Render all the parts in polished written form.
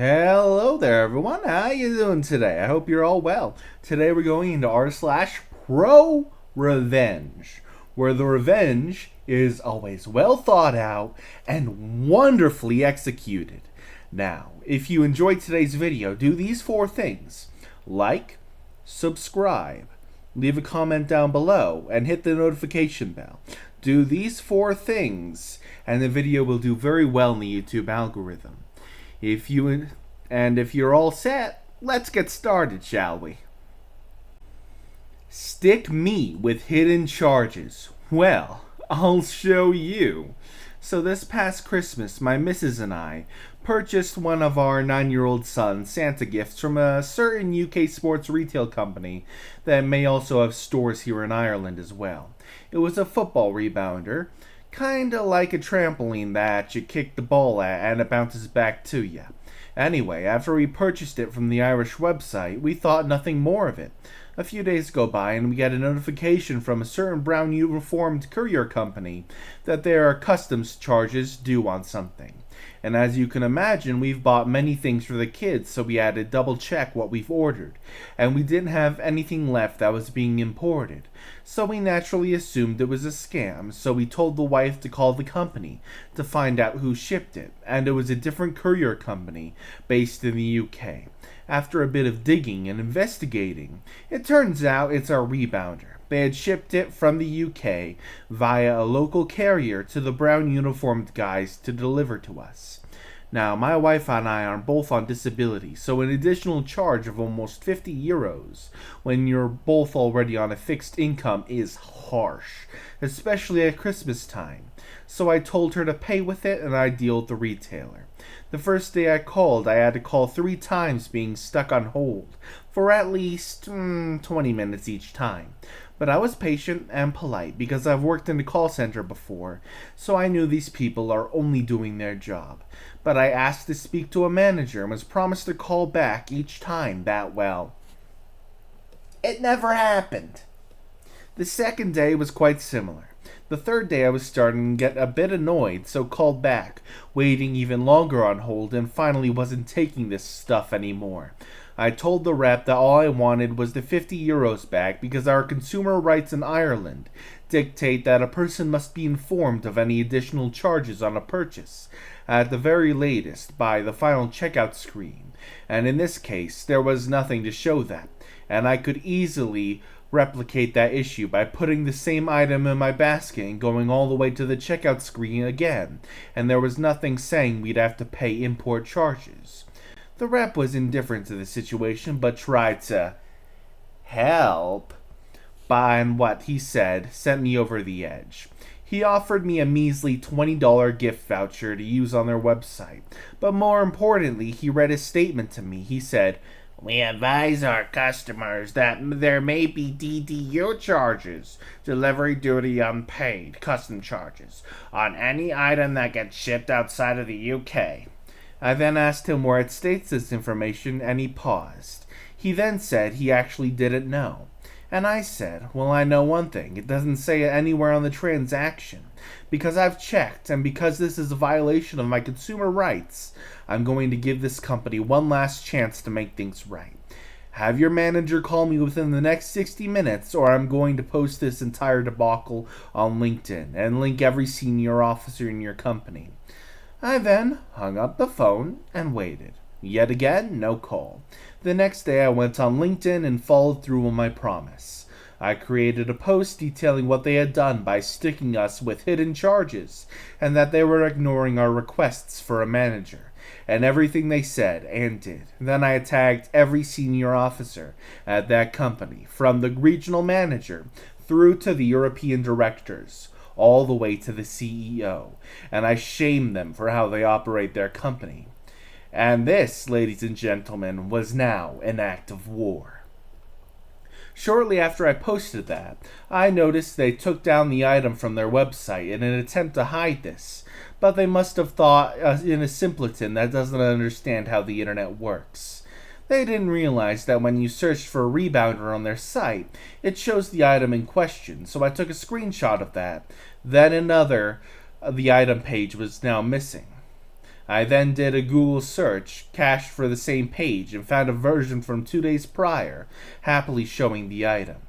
Hello there, everyone. How you doing today? I hope you're all well. Today we're going into r/pro-revenge, where the revenge is always well thought out and wonderfully executed. Now, if you enjoyed today's video, do these 4 things: like, subscribe, leave a comment down below, and hit the notification bell. Do these 4 things, and the video will do very well in the YouTube algorithm. If you're all set, let's get started, shall we? Stick me with hidden charges. Well, I'll show you. So this past Christmas, my missus and I purchased one of our 9-year-old son's Santa gifts from a certain UK sports retail company that may also have stores here in Ireland as well. It was a football rebounder, kinda like a trampoline that you kick the ball at and it bounces back to you. Anyway, after we purchased it from the Irish website, we thought nothing more of it. A few days go by and we get a notification from a certain brown uniformed courier company that there are customs charges due on something. And as you can imagine, we've bought many things for the kids, so we had to double check what we've ordered. And we didn't have anything left that was being imported. So we naturally assumed it was a scam, so we told the wife to call the company to find out who shipped it. And it was a different courier company based in the UK. After a bit of digging and investigating, it turns out it's our rebounder. They had shipped it from the UK via a local carrier to the brown uniformed guys to deliver to us. Now, my wife and I are both on disability, so an additional charge of almost €50 when you're both already on a fixed income is harsh, especially at Christmas time. So I told her to pay with it and I'd deal with the retailer. The first day I called, I had to call 3 times, being stuck on hold for at least 20 minutes each time. But I was patient and polite because I've worked in a call center before, so I knew these people are only doing their job. But I asked to speak to a manager and was promised a call back each time that, well, it never happened. The second day was quite similar. The third day I was starting to get a bit annoyed, so called back, waiting even longer on hold, and finally wasn't taking this stuff anymore. I told the rep that all I wanted was the €50 back because our consumer rights in Ireland dictate that a person must be informed of any additional charges on a purchase, at the very latest by the final checkout screen, and in this case there was nothing to show that, and I could easily replicate that issue by putting the same item in my basket and going all the way to the checkout screen again, and there was nothing saying we'd have to pay import charges. The rep was indifferent to the situation, but tried to help. And what he said sent me over the edge. He offered me a measly $20 gift voucher to use on their website, but more importantly, he read a statement to me. He said, "We advise our customers that there may be DDU charges, delivery duty unpaid, custom charges, on any item that gets shipped outside of the UK. I then asked him where it states this information, and he paused. He then said he actually didn't know. And I said, well, I know one thing. It doesn't say it anywhere on the transaction. Because I've checked, and because this is a violation of my consumer rights, I'm going to give this company one last chance to make things right. Have your manager call me within the next 60 minutes, or I'm going to post this entire debacle on LinkedIn and link every senior officer in your company." I then hung up the phone and waited. Yet again, no call. The next day I went on LinkedIn and followed through on my promise. I created a post detailing what they had done by sticking us with hidden charges, and that they were ignoring our requests for a manager, and everything they said and did. Then I tagged every senior officer at that company, from the regional manager through to the European directors, all the way to the CEO, and I shamed them for how they operate their company. And this, ladies and gentlemen, was now an act of war. Shortly after I posted that, I noticed they took down the item from their website in an attempt to hide this, but they must have thought in a simpleton that doesn't understand how the internet works. They didn't realize that when you searched for a rebounder on their site, it shows the item in question, so I took a screenshot of that. Then the item page was now missing. I then did a Google search, cached for the same page, and found a version from 2 days prior, happily showing the item.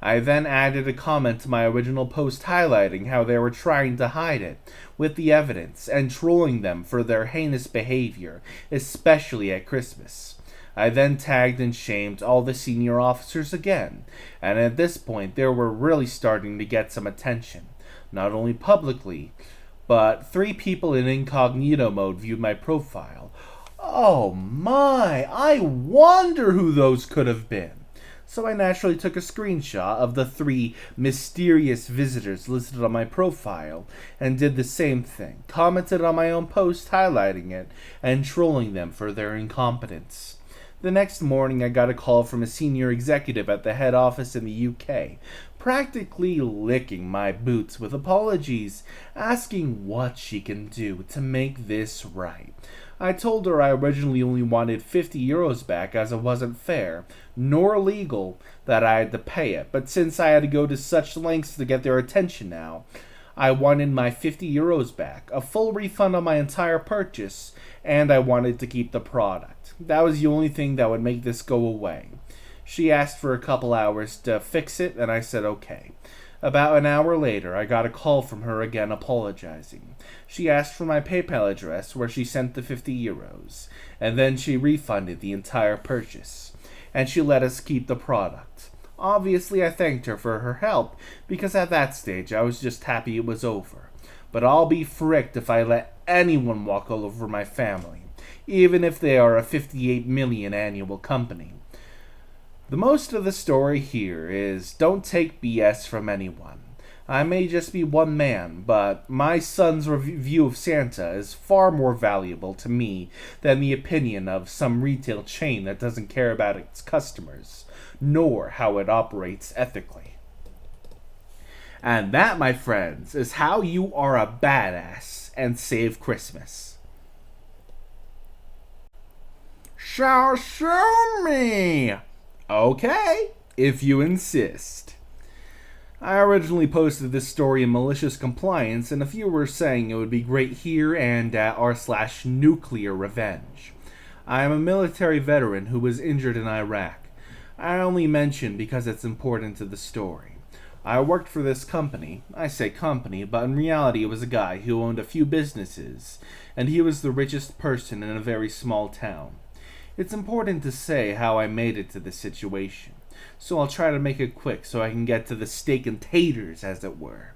I then added a comment to my original post highlighting how they were trying to hide it with the evidence and trolling them for their heinous behavior, especially at Christmas. I then tagged and shamed all the senior officers again, and at this point they were really starting to get some attention, not only publicly, but 3 people in incognito mode viewed my profile. Oh my, I wonder who those could have been. So I naturally took a screenshot of the 3 mysterious visitors listed on my profile and did the same thing, commented on my own post highlighting it and trolling them for their incompetence. The next morning I got a call from a senior executive at the head office in the UK, practically licking my boots with apologies, asking what she can do to make this right. I told her I originally only wanted €50 back as it wasn't fair, nor legal, that I had to pay it, but since I had to go to such lengths to get their attention now, I wanted my €50 back, a full refund on my entire purchase, and I wanted to keep the product. That was the only thing that would make this go away. She asked for a couple hours to fix it, and I said okay. About an hour later, I got a call from her again apologizing. She asked for my PayPal address where she sent the €50, and then she refunded the entire purchase, and she let us keep the product. Obviously, I thanked her for her help, because at that stage I was just happy it was over. But I'll be fricked if I let anyone walk all over my family, even if they are a 58 million annual company. The most of the story here is don't take BS from anyone. I may just be one man, but my son's review of Santa is far more valuable to me than the opinion of some retail chain that doesn't care about its customers, nor how it operates ethically. And that, my friends, is how you are a badass and save Christmas. Show me! Okay, if you insist. I originally posted this story in malicious compliance, and a few were saying it would be great here and at r/nuclear revenge. I am a military veteran who was injured in Iraq. I only mention because it's important to the story. I worked for this company. I say company, but in reality it was a guy who owned a few businesses, and he was the richest person in a very small town. It's important to say how I made it to this situation, so I'll try to make it quick so I can get to the steak and taters, as it were.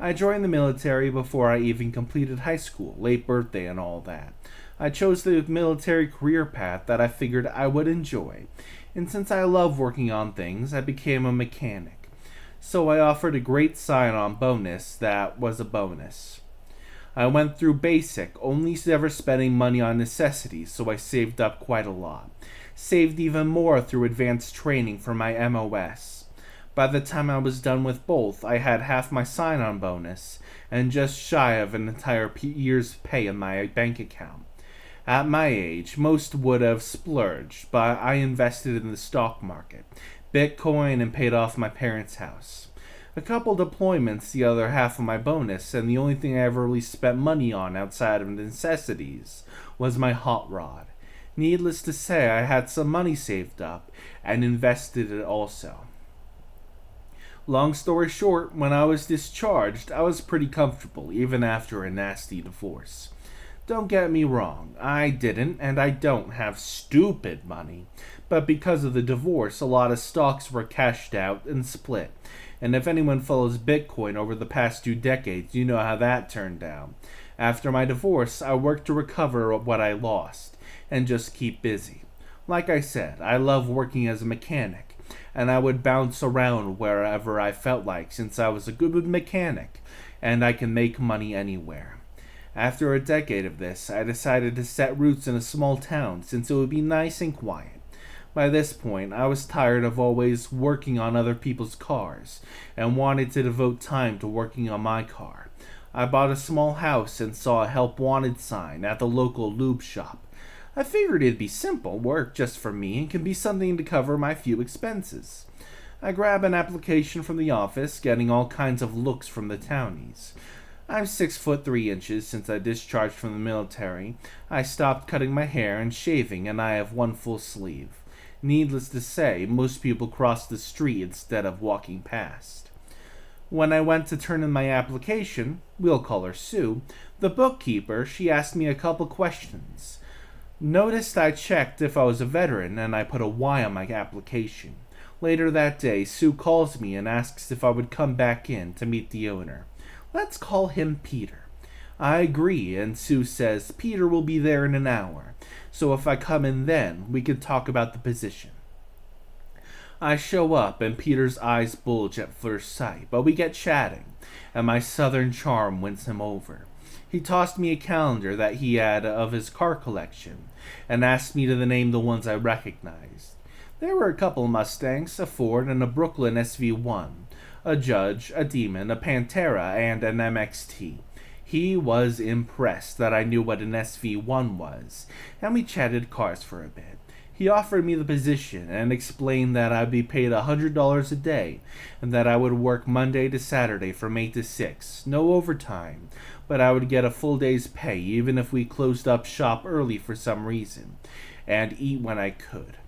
I joined the military before I even completed high school, late birthday and all that. I chose the military career path that I figured I would enjoy, and since I love working on things, I became a mechanic. So I offered a great sign-on bonus that was a bonus. I went through basic, only ever spending money on necessities, so I saved up quite a lot. Saved even more through advanced training for my MOS. By the time I was done with both, I had half my sign-on bonus and just shy of an entire year's pay in my bank account. At my age, most would have splurged, but I invested in the stock market, Bitcoin, and paid off my parents' house. A couple deployments, the other half of my bonus, and the only thing I ever really spent money on outside of necessities was my hot rod. Needless to say, I had some money saved up and invested it also. Long story short, when I was discharged, I was pretty comfortable, even after a nasty divorce. Don't get me wrong, I didn't and I don't have stupid money, but because of the divorce, a lot of stocks were cashed out and split. And if anyone follows Bitcoin over the past 2 decades, you know how that turned out. After my divorce, I worked to recover what I lost, and just keep busy. Like I said, I love working as a mechanic, and I would bounce around wherever I felt like since I was a good mechanic, and I can make money anywhere. After a decade of this, I decided to set roots in a small town since it would be nice and quiet. By this point, I was tired of always working on other people's cars, and wanted to devote time to working on my car. I bought a small house and saw a help wanted sign at the local lube shop. I figured it'd be simple work just for me and could be something to cover my few expenses. I grabbed an application from the office, getting all kinds of looks from the townies. I'm 6 foot 3 inches since I discharged from the military. I stopped cutting my hair and shaving, and I have one full sleeve. Needless to say, most people cross the street instead of walking past. When I went to turn in my application, we'll call her Sue, the bookkeeper, she asked me a couple questions. Noticed I checked if I was a veteran, and I put a Y on my application. Later that day, Sue calls me and asks if I would come back in to meet the owner. Let's call him Peter. I agree, and Sue says Peter will be there in an hour, so if I come in then, we can talk about the position. I show up, and Peter's eyes bulge at first sight, but we get chatting, and my southern charm wins him over. He tossed me a calendar that he had of his car collection, and asked me to name the ones I recognized. There were a couple Mustangs, a Ford, and a Brooklyn SV1, a Judge, a Demon, a Pantera, and an MXT. He was impressed that I knew what an SV1 was, and we chatted cars for a bit. He offered me the position and explained that I'd be paid $100 a day, and that I would work Monday to Saturday from 8 to 6, no overtime, but I would get a full day's pay even if we closed up shop early for some reason, and eat when I could.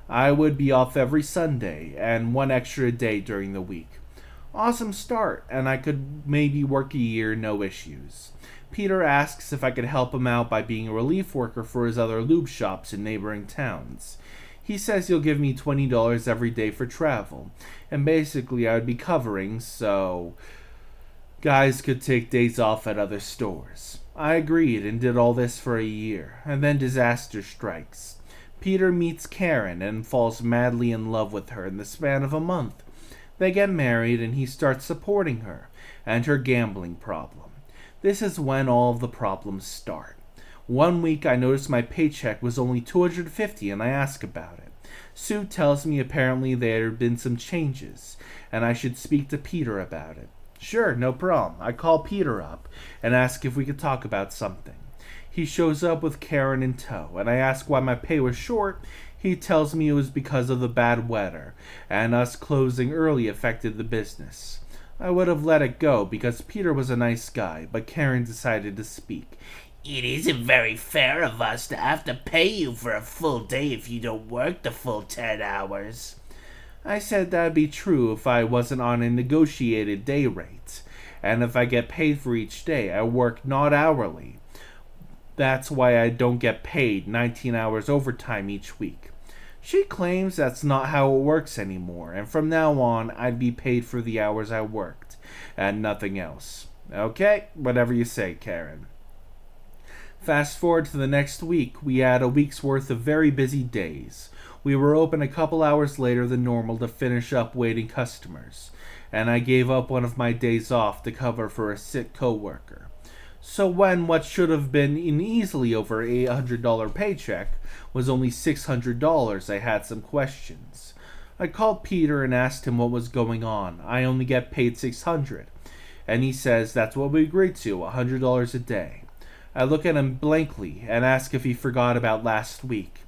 I would be off every Sunday, and one extra day during the week. Awesome start, and I could maybe work a year, no issues. Peter asks if I could help him out by being a relief worker for his other lube shops in neighboring towns. He says he'll give me $20 every day for travel, and basically I would be covering, so guys could take days off at other stores. I agreed and did all this for a year, and then disaster strikes. Peter meets Karen and falls madly in love with her in the span of a month. They get married and he starts supporting her and her gambling problem. This is when all of the problems start. One week I noticed my paycheck was only $250 and I ask about it. Sue tells me apparently there had been some changes and I should speak to Peter about it. Sure, no problem. I call Peter up and ask if we could talk about something. He shows up with Karen in tow, and I ask why my pay was short. He tells me it was because of the bad weather, and us closing early affected the business. I would have let it go because Peter was a nice guy, but Karen decided to speak. It isn't very fair of us to have to pay you for a full day if you don't work the full 10 hours. I said that'd be true if I wasn't on a negotiated day rate, and if I get paid for each day I work, not hourly. That's why I don't get paid 19 hours overtime each week. She claims that's not how it works anymore, and from now on I'd be paid for the hours I worked, and nothing else. Okay, whatever you say, Karen. Fast forward to the next week, we had a week's worth of very busy days. We were open a couple hours later than normal to finish up waiting customers, and I gave up one of my days off to cover for a sick coworker. So when what should have been an easily over $800 paycheck was only $600, I had some questions. I called Peter and asked him what was going on. I only get paid $600, and he says that's what we agreed to, $100 a day. I look at him blankly and ask if he forgot about last week,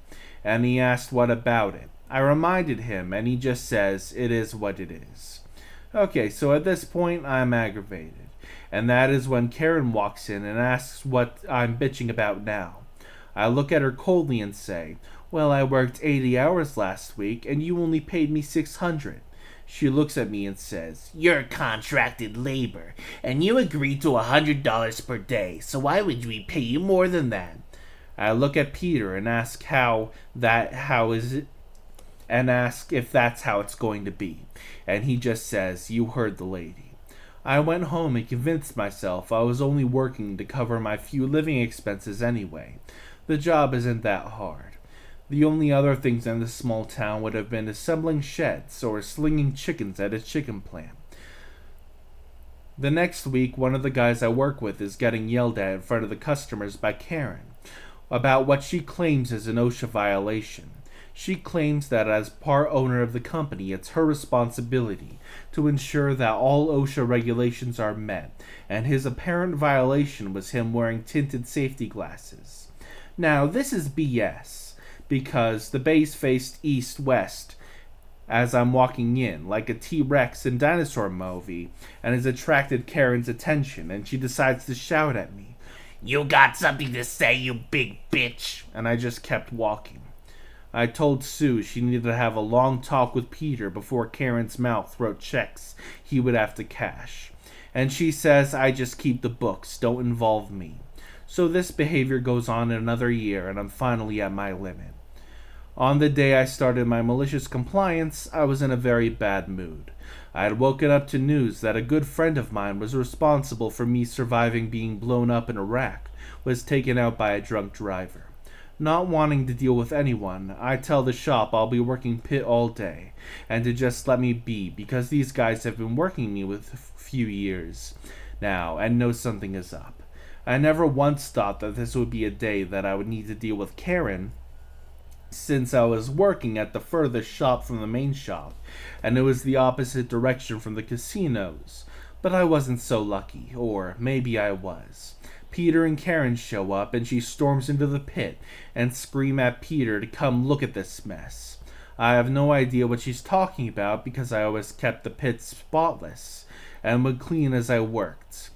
and he asked what about it. I reminded him, and he just says it is what it is. Okay, so at this point I'm aggravated. And that is when Karen walks in and asks what I'm bitching about now. I look at her coldly and say, well, I worked 80 hours last week and you only paid me $600. She looks at me and says, you're contracted labor, and you agreed to $100 per day, so why would we pay you more than that? I look at Peter and ask and ask if that's how it's going to be. And he just says, you heard the lady. I went home and convinced myself I was only working to cover my few living expenses anyway. The job isn't that hard. The only other things in this small town would have been assembling sheds or slinging chickens at a chicken plant. The next week, one of the guys I work with is getting yelled at in front of the customers by Karen about what she claims is an OSHA violation. She claims that as part owner of the company, it's her responsibility to ensure that all OSHA regulations are met, and his apparent violation was him wearing tinted safety glasses. Now, this is BS, because the base faced east-west, as I'm walking in, like a T-Rex in Dinosaur Movie, and has attracted Karen's attention, and she decides to shout at me. You got something to say, you big bitch? And I just kept walking. I told Sue she needed to have a long talk with Peter before Karen's mouth wrote checks he would have to cash. And she says I just keep the books, don't involve me. So this behavior goes on another year, and I'm finally at my limit. On the day I started my malicious compliance, I was in a very bad mood. I had woken up to news that a good friend of mine was responsible for me surviving being blown up in Iraq, was taken out by a drunk driver. Not wanting to deal with anyone, I tell the shop I'll be working pit all day, and to just let me be, because these guys have been working me with a few years now, and know something is up. I never once thought that this would be a day that I would need to deal with Karen, since I was working at the furthest shop from the main shop, and it was the opposite direction from the casinos. But I wasn't so lucky, or maybe I was. Peter and Karen show up, and she storms into the pit and scream at Peter to come look at this mess. I have no idea what she's talking about because I always kept the pit spotless and would clean as I worked.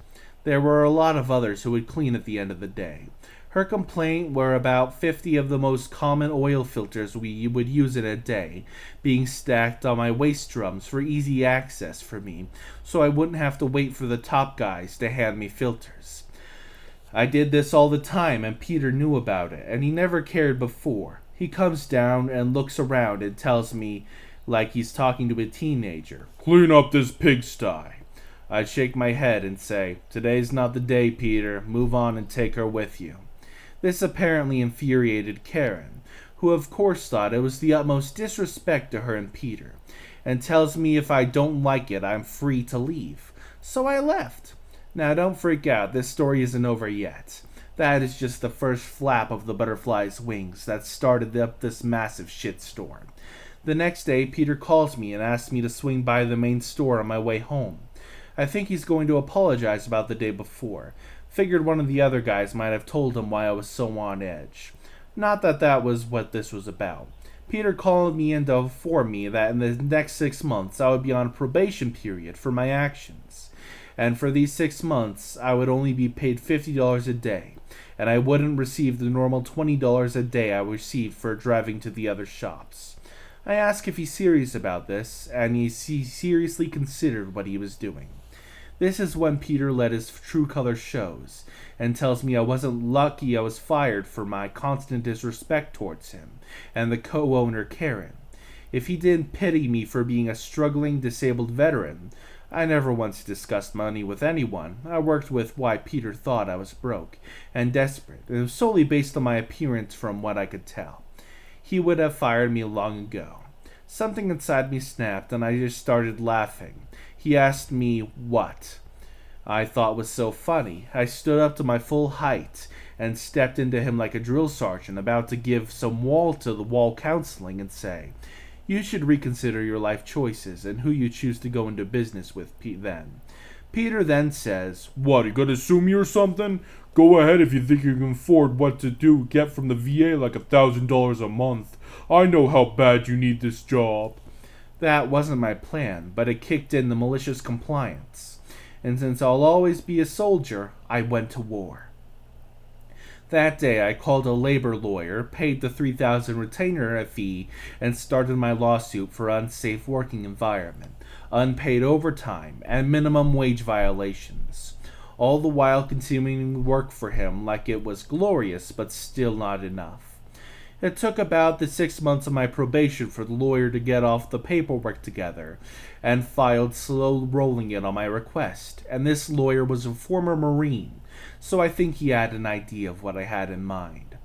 There were a lot of others who would clean at the end of the day. Her complaint were about 50 of the most common oil filters we would use in a day being stacked on my waste drums for easy access for me, so I wouldn't have to wait for the top guys to hand me filters. I did this all the time, and Peter knew about it, and he never cared before. He comes down and looks around and tells me, like he's talking to a teenager, "Clean up this pigsty." I'd shake my head and say, "Today's not the day, Peter. Move on and take her with you." This apparently infuriated Karen, who of course thought it was the utmost disrespect to her and Peter, and tells me if I don't like it, I'm free to leave. So I left. Now don't freak out, this story isn't over yet. That is just the first flap of the butterfly's wings that started up this massive shitstorm. The next day, Peter calls me and asks me to swing by the main store on my way home. I think he's going to apologize about the day before. Figured one of the other guys might have told him why I was so on edge. Not that that was what this was about. Peter called me in to inform me that in the next 6 months I would be on a probation period for my actions. And for these 6 months, I would only be paid $50 a day, and I wouldn't receive the normal $20 a day I received for driving to the other shops. I asked if he's serious about this, and he seriously considered what he was doing. This is when Peter let his true colors shows, and tells me I wasn't lucky I was fired for my constant disrespect towards him, and the co-owner Karen. If he didn't pity me for being a struggling disabled veteran, I never once discussed money with anyone. I worked with why Peter thought I was broke and desperate, and it was solely based on my appearance from what I could tell. He would have fired me long ago. Something inside me snapped, and I just started laughing. He asked me what I thought was so funny. I stood up to my full height and stepped into him like a drill sergeant about to give some wall-to-the-wall counseling and say, "You should reconsider your life choices and who you choose to go into business with then." Peter then says, "What, you gonna sue me or something? Go ahead if you think you can afford what to do, get from the VA like $1,000 a month. I know how bad you need this job." That wasn't my plan, but it kicked in the malicious compliance. And since I'll always be a soldier, I went to war. That day, I called a labor lawyer, paid the $3,000 retainer fee, and started my lawsuit for unsafe working environment, unpaid overtime, and minimum wage violations, all the while continuing to work for him like it was glorious, but still not enough. It took about the 6 months of my probation for the lawyer to get off the paperwork together, and filed slow rolling it on my request, and this lawyer was a former Marine, so I think he had an idea of what I had in mind.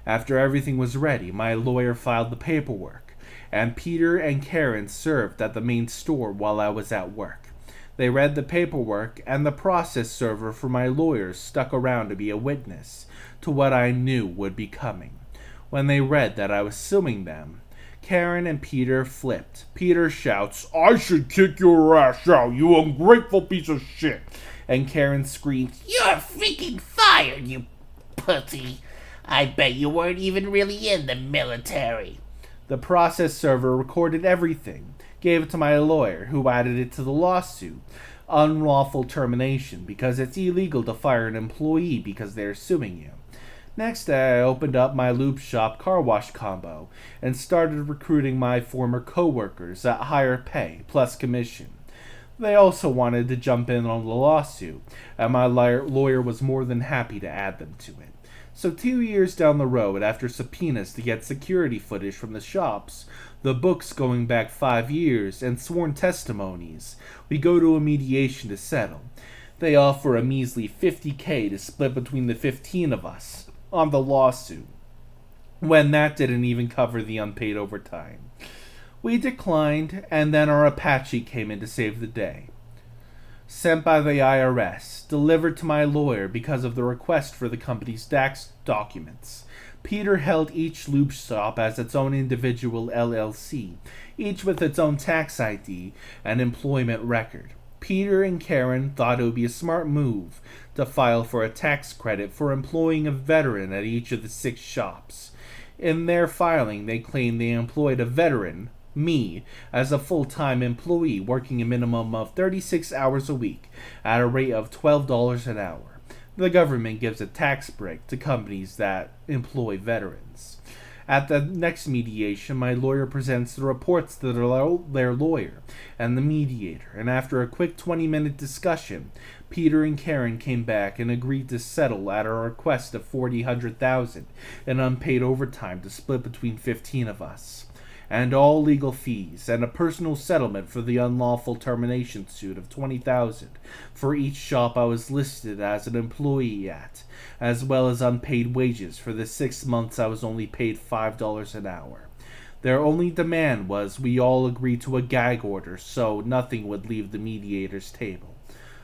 After everything was ready, my lawyer filed the paperwork, and Peter and Karen served at the main store while I was at work. They read the paperwork, and the process server for my lawyers stuck around to be a witness to what I knew would be coming. When they read that I was suing them, Karen and Peter flipped. Peter shouts, "I should kick your ass out, you ungrateful piece of shit!" And Karen screams, "You're freaking fired, you pussy. I bet you weren't even really in the military." The process server recorded everything, gave it to my lawyer, who added it to the lawsuit. Unlawful termination, because it's illegal to fire an employee because they're suing you. Next day, I opened up my lube shop car wash combo and started recruiting my former coworkers at higher pay plus commission. They also wanted to jump in on the lawsuit, and my lawyer was more than happy to add them to it. So 2 years down the road, after subpoenas to get security footage from the shops, the books going back 5 years, and sworn testimonies, we go to a mediation to settle. They offer a measly $50K to split between the 15 of us on the lawsuit, when that didn't even cover the unpaid overtime. We declined, and then our Apache came in to save the day. Sent by the IRS, delivered to my lawyer because of the request for the company's tax documents. Peter held each lube shop as its own individual LLC, each with its own tax ID and employment record. Peter and Karen thought it would be a smart move to file for a tax credit for employing a veteran at each of the 6 shops. In their filing, they claimed they employed a veteran, me, as a full-time employee working a minimum of 36 hours a week at a rate of $12 an hour. The government gives a tax break to companies that employ veterans. At the next mediation, my lawyer presents the reports to their lawyer and the mediator, and after a quick 20-minute discussion, Peter and Karen came back and agreed to settle at a request of $40,000 in unpaid overtime to split between 15 of us, and all legal fees, and a personal settlement for the unlawful termination suit of $20,000 for each shop I was listed as an employee at, as well as unpaid wages for the 6 months I was only paid $5 an hour. Their only demand was we all agree to a gag order so nothing would leave the mediator's table.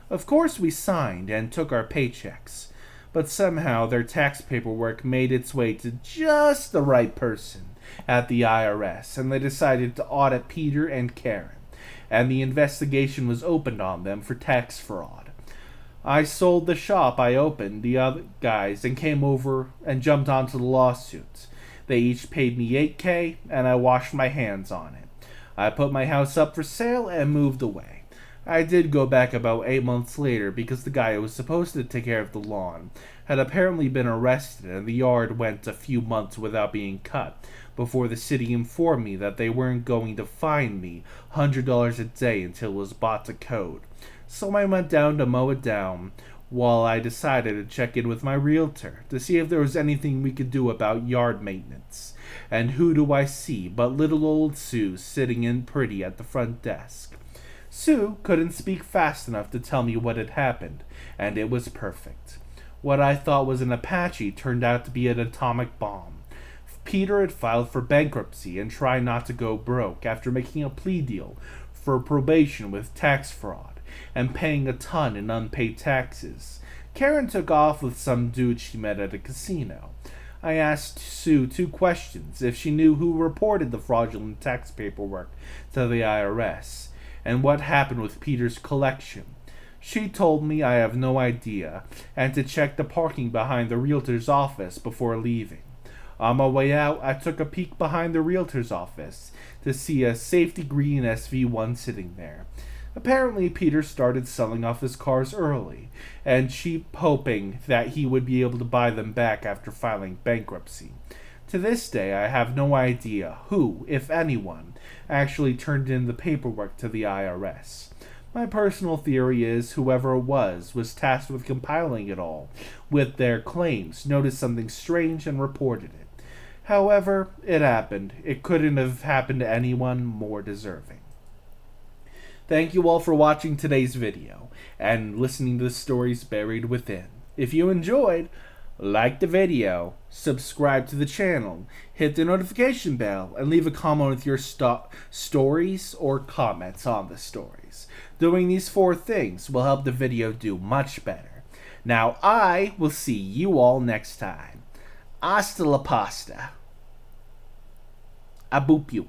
Of course we signed and took our paychecks, but somehow their tax paperwork made its way to just the right person at the IRS, and they decided to audit Peter and Karen, and the investigation was opened on them for tax fraud. I sold the shop I opened the other guys and came over and jumped onto the lawsuits. They each paid me $8K, and I washed my hands on it. I put my house up for sale and moved away. I did go back about 8 months later because the guy who was supposed to take care of the lawn had apparently been arrested, and the yard went a few months without being cut before the city informed me that they weren't going to fine me $100 a day until it was brought to code. So I went down to mow it down while I decided to check in with my realtor to see if there was anything we could do about yard maintenance. And who do I see but little old Sue sitting in pretty at the front desk. Sue couldn't speak fast enough to tell me what had happened, and it was perfect. What I thought was an Apache turned out to be an atomic bomb. Peter had filed for bankruptcy and tried not to go broke after making a plea deal for probation with tax fraud and paying a ton in unpaid taxes. Karen took off with some dude she met at a casino. I asked Sue 2 questions: if she knew who reported the fraudulent tax paperwork to the IRS, and what happened with Peter's collection. She told me I have no idea, and to check the parking behind the realtor's office before leaving. On my way out, I took a peek behind the realtor's office to see a safety green SV1 sitting there. Apparently, Peter started selling off his cars early, and cheap, hoping that he would be able to buy them back after filing bankruptcy. To this day, I have no idea who, if anyone, actually turned in the paperwork to the IRS. My personal theory is whoever it was tasked with compiling it all with their claims, noticed something strange, and reported it. However, it happened. It couldn't have happened to anyone more deserving. Thank you all for watching today's video and listening to the stories buried within. If you enjoyed, like the video, subscribe to the channel, hit the notification bell, and leave a comment with your stories or comments on the stories. Doing these 4 things will help the video do much better. Now I will see you all next time. Hasta la pasta. A boop you.